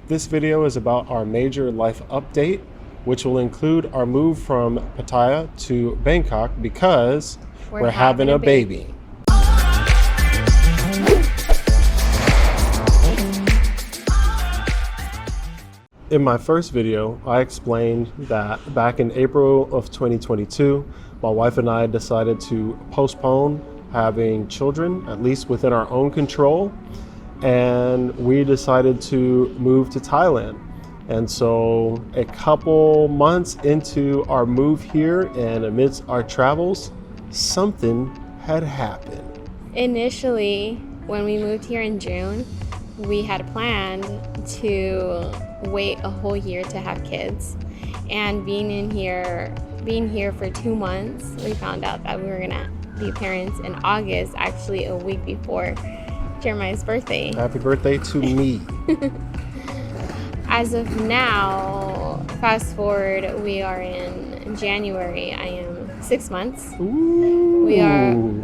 This video is about our major life update, which will include our move from Pattaya to Bangkok because we're having a baby. In my first video, I explained that back in April of 2022, my wife and I decided to postpone having children, at least within our own control, and we decided to move to Thailand. And so a couple months into our move here and amidst our travels, something had happened. Initially, when we moved here in June, we had planned to wait a whole year to have kids. And being here for 2 months, we found out that we were gonna be parents in August, actually a week before Jeremiah's birthday. Happy birthday to me. As of now, fast forward, we are in January. I am 6 months. Ooh.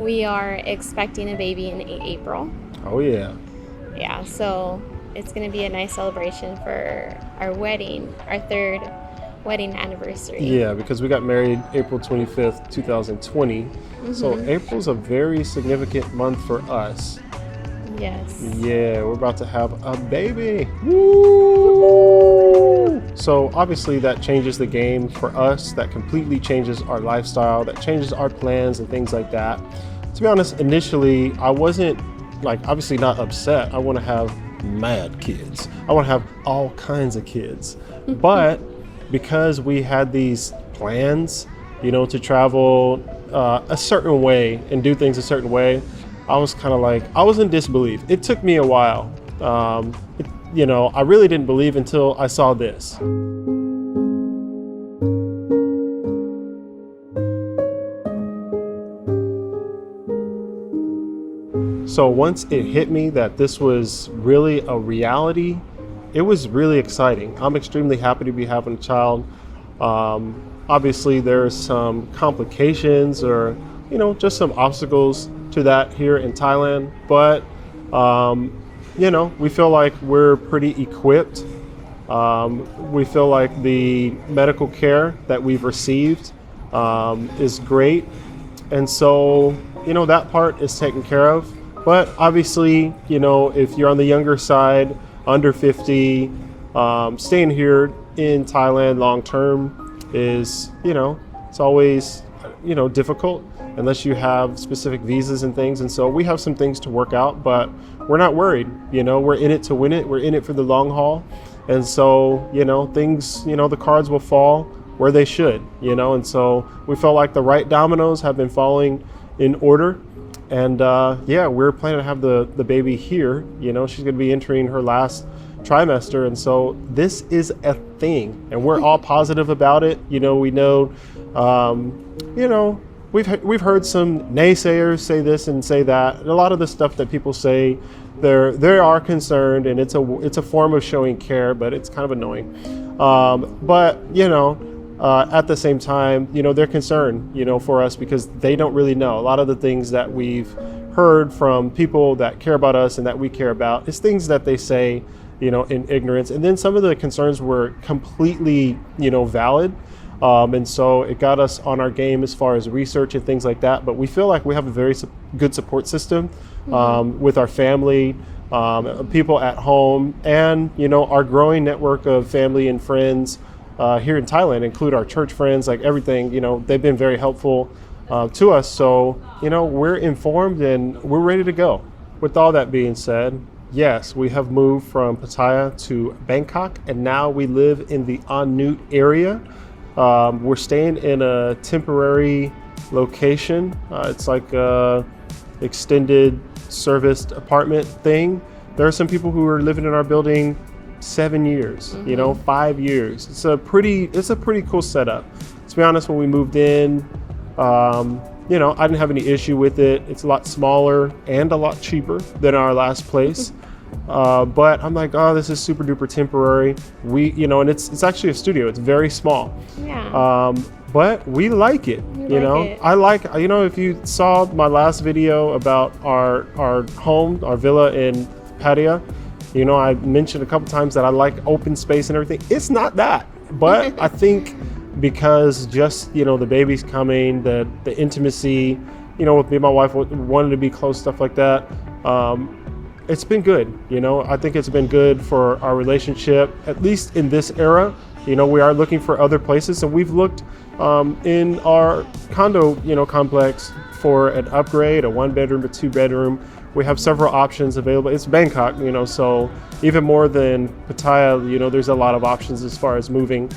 We are expecting a baby in April. Oh yeah. Yeah, so it's gonna be a nice celebration for our wedding, our third wedding anniversary. Yeah, because we got married April 25th, 2020. So April's a very significant month for us. Yes. Yeah, we're about to have a baby. Woo! So obviously that changes the game for us. That completely changes our lifestyle. That changes our plans and things like that. To be honest, initially I wasn't obviously not upset. I want to have mad kids. I want to have all kinds of kids. But because we had these plans, to travel a certain way and do things a certain way, I was kind of I was in disbelief. It took me a while. I really didn't believe until I saw this. So once it hit me that this was really a reality, it was really exciting. I'm extremely happy to be having a child. Obviously there's some complications or, just some obstacles to that here in Thailand, but we feel like we're pretty equipped. We feel like the medical care that we've received is great, and so that part is taken care of. But obviously, if you're on the younger side, under 50, staying here in Thailand long term is it's always difficult unless you have specific visas and things. And so we have some things to work out, but we're not worried. We're in it to win it. We're in it for the long haul. And so, things, the cards will fall where they should, and so we felt like the right dominoes have been falling in order. And we're planning to have the baby here. She's going to be entering her last trimester. And so this is a thing, and we're all positive about it. We know, we've heard some naysayers say this and say that. And a lot of the stuff that people say, they are concerned, and it's a form of showing care, but it's kind of annoying. At the same time, they're concerned, for us because they don't really know. A lot of the things that we've heard from people that care about us and that we care about is things that they say, in ignorance. And then some of the concerns were completely, valid. And so it got us on our game as far as research and things like that. But we feel like we have a very good support system with our family, people at home, and, our growing network of family and friends here in Thailand, include our church friends, everything, they've been very helpful to us. So, we're informed and we're ready to go. With all that being said, yes, we have moved from Pattaya to Bangkok, and now we live in the An Nut area. We're staying in a temporary location. It's like a extended serviced apartment thing. There are some people who are living in our building 7 years, 5 years. It's a pretty cool setup. To be honest, when we moved in, I didn't have any issue with it. It's a lot smaller and a lot cheaper than our last place. But I'm like, oh, this is super duper temporary. And it's actually a studio. It's very small. Yeah. But we like it. I like, if you saw my last video about our home, our villa in Pattaya, You know, I mentioned a couple times that I like open space and everything. It's not that, but I think because just, you know, the baby's coming, the intimacy, you know, with me and my wife wanted to be close, stuff like that. It's been good. You know, I think it's been good for our relationship, at least in this era. You know, we are looking for other places, and we've looked in our condo, you know, complex for an upgrade, a 1-bedroom, a 2-bedroom. We have several options available. It's Bangkok, you know, so even more than Pattaya, you know, there's a lot of options as far as moving.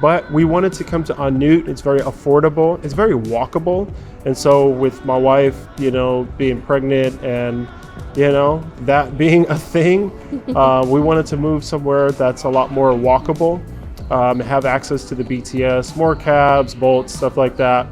But we wanted to come to Anut. It's very affordable. It's very walkable. And so with my wife, you know, being pregnant and, you know, that being a thing, we wanted to move somewhere that's a lot more walkable, have access to the BTS, more cabs, Bolts, stuff like that,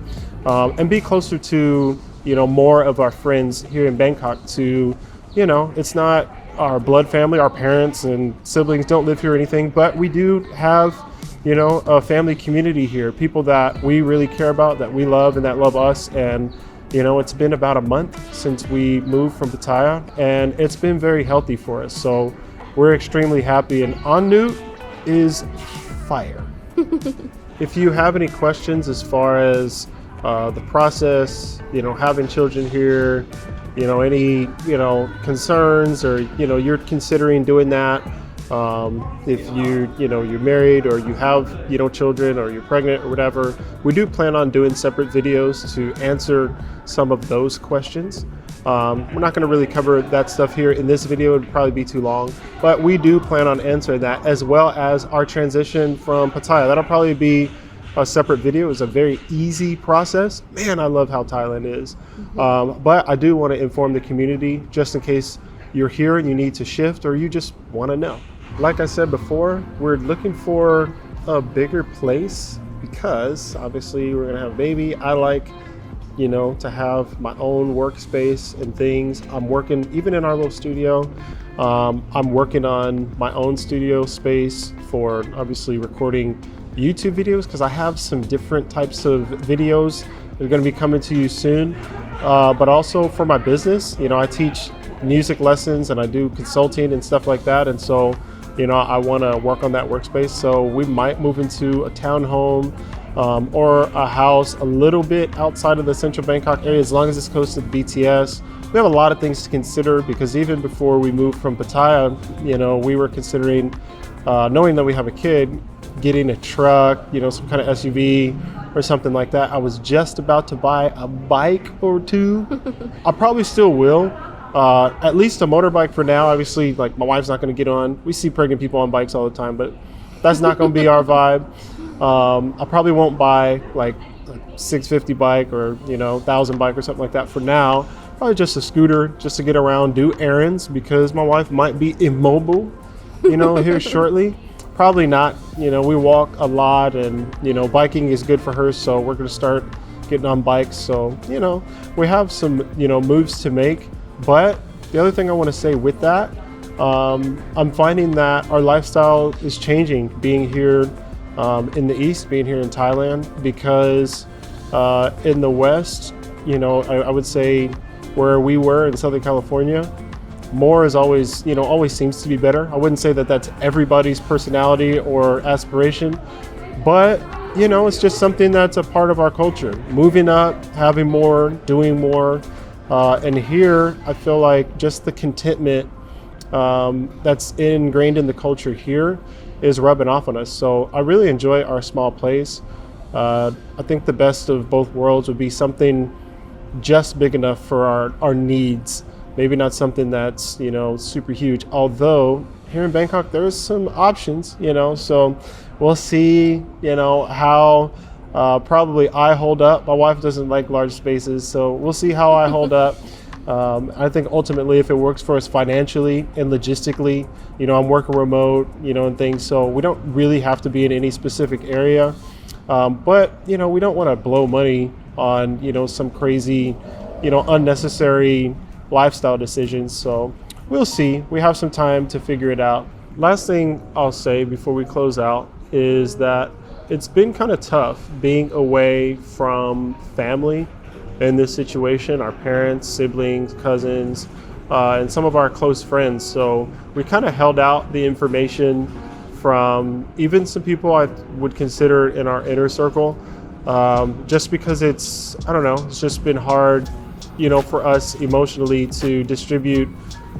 and be closer to, you know, more of our friends here in Bangkok to, you know, it's not our blood family, our parents and siblings don't live here or anything, but we do have, you know, a family community here, people that we really care about, that we love and that love us. And, you know, it's been about a month since we moved from Pattaya, and it's been very healthy for us. So we're extremely happy, and Anut is fire. If you have any questions as far as the process, you know, having children here, you know, any, you know, concerns, or, you know, you're considering doing that, if you know, you're married or you have, you know, children or you're pregnant or whatever, we do plan on doing separate videos to answer some of those questions. We're not going to really cover that stuff here in this video. It would probably be too long, but we do plan on answering that, as well as our transition from Pattaya. That'll probably be a separate video. It's a very easy process. Man, I love how Thailand is. But I do want to inform the community, just in case you're here and you need to shift, or you just want to know. Like I said before, we're looking for a bigger place because obviously we're going to have a baby. I like, you know, to have my own workspace and things. I'm working, even in our little studio, I'm working on my own studio space for obviously recording YouTube videos, because I have some different types of videos that are going to be coming to you soon, but also for my business. You know, I teach music lessons and I do consulting and stuff like that, and so, you know, I want to work on that workspace. So we might move into a townhome or a house a little bit outside of the central Bangkok area, as long as it's close to the BTS. We have a lot of things to consider, because even before we moved from Pattaya, you know, we were considering, knowing that we have a kid, getting a truck, you know, some kind of SUV or something like that. I was just about to buy a bike or two. I probably still will, at least a motorbike for now. Obviously, like, my wife's not going to get on. We see pregnant people on bikes all the time, but that's not going to be our vibe. I probably won't buy like a 650 bike or, you know, 1,000 bike or something like that for now. Probably just a scooter, just to get around, do errands, because my wife might be immobile, you know, here shortly. Probably not. You know, we walk a lot, and, you know, biking is good for her, so we're going to start getting on bikes. So, you know, we have some, you know, moves to make. But the other thing I want to say with that, I'm finding that our lifestyle is changing being here in the East, being here in Thailand, because in the West, you know, I would say where we were in Southern California, more is always, you know, always seems to be better. I wouldn't say that that's everybody's personality or aspiration, but, you know, it's just something that's a part of our culture. Moving up, having more, doing more. And here, I feel like just the contentment that's ingrained in the culture here is rubbing off on us. So I really enjoy our small place. I think the best of both worlds would be something just big enough for our needs. Maybe not something that's, you know, super huge. Although here in Bangkok, there's some options, you know, so we'll see, you know, how probably I hold up. My wife doesn't like large spaces, so we'll see how I hold up. I think ultimately, if it works for us financially and logistically, you know, I'm working remote, you know, and things, so we don't really have to be in any specific area. But, you know, we don't want to blow money on, you know, some crazy, you know, unnecessary lifestyle decisions. So we'll see. We have some time to figure it out. Last thing I'll say before we close out is that it's been kind of tough being away from family in this situation, our parents, siblings, cousins, and some of our close friends. So we kind of held out the information from even some people I would consider in our inner circle, just because it's, I don't know, it's just been hard, for us emotionally to distribute,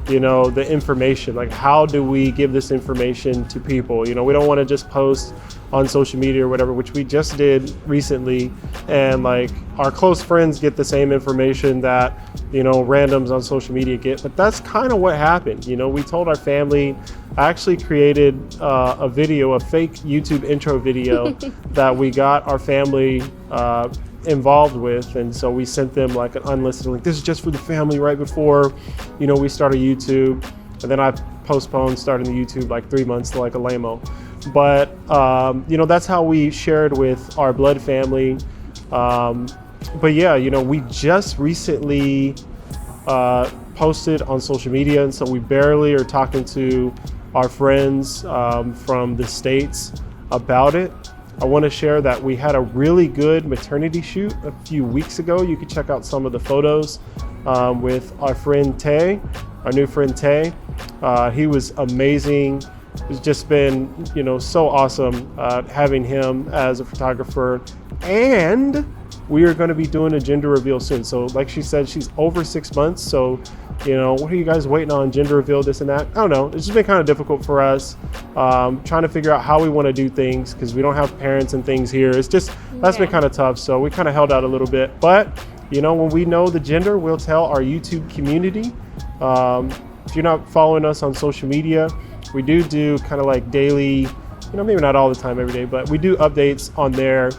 the information. Like, how do we give this information to people? We don't want to just post on social media or whatever, which we just did recently, and like our close friends get the same information that randoms on social media get. But that's kind of what happened. We told our family. I actually created a fake YouTube intro video that we got our family involved with, and so we sent them like an unlisted link. This is just for the family right before we started YouTube, and then I postponed starting the YouTube like 3 months like a lame-o. But that's how we shared with our blood family. But yeah, we just recently posted on social media, and so we barely are talking to our friends from the States about it. I want to share that we had a really good maternity shoot a few weeks ago. You can check out some of the photos with our friend Tay, our new friend Tay. He was amazing. It's just been, so awesome having him as a photographer. And we are going to be doing a gender reveal soon. So like she said, she's over 6 months. So, what are you guys waiting on? Gender reveal, this and that? I don't know. It's just been kind of difficult for us trying to figure out how we want to do things, because we don't have parents and things here. It's just, that's been kind of tough. So we kind of held out a little bit. But, when we know the gender, we'll tell our YouTube community. If you're not following us on social media, we do kind of like daily, maybe not all the time every day, but we do updates on there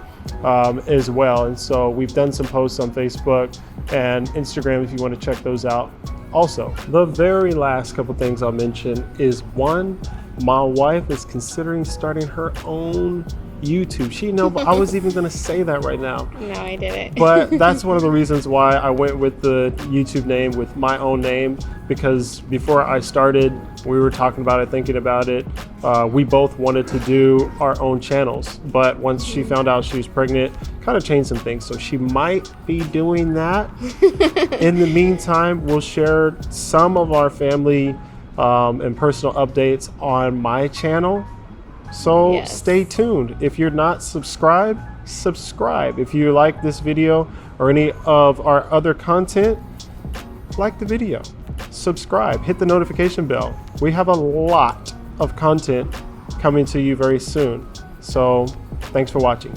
as well. And so we've done some posts on Facebook and Instagram if you want to check those out. Also, the very last couple things I'll mention is, one, my wife is considering starting her own YouTube. She know, but I was even going to say that right now. No, I didn't. But that's one of the reasons why I went with the YouTube name with my own name, because before I started, we were talking about it, thinking about it. We both wanted to do our own channels, but once she found out she was pregnant, kind of changed some things. So she might be doing that. In the meantime, we'll share some of our family and personal updates on my channel. So stay tuned. If you're not subscribed, subscribe. If you like this video or any of our other content, like the video, subscribe, hit the notification bell. We have a lot of content coming to you very soon. So thanks for watching.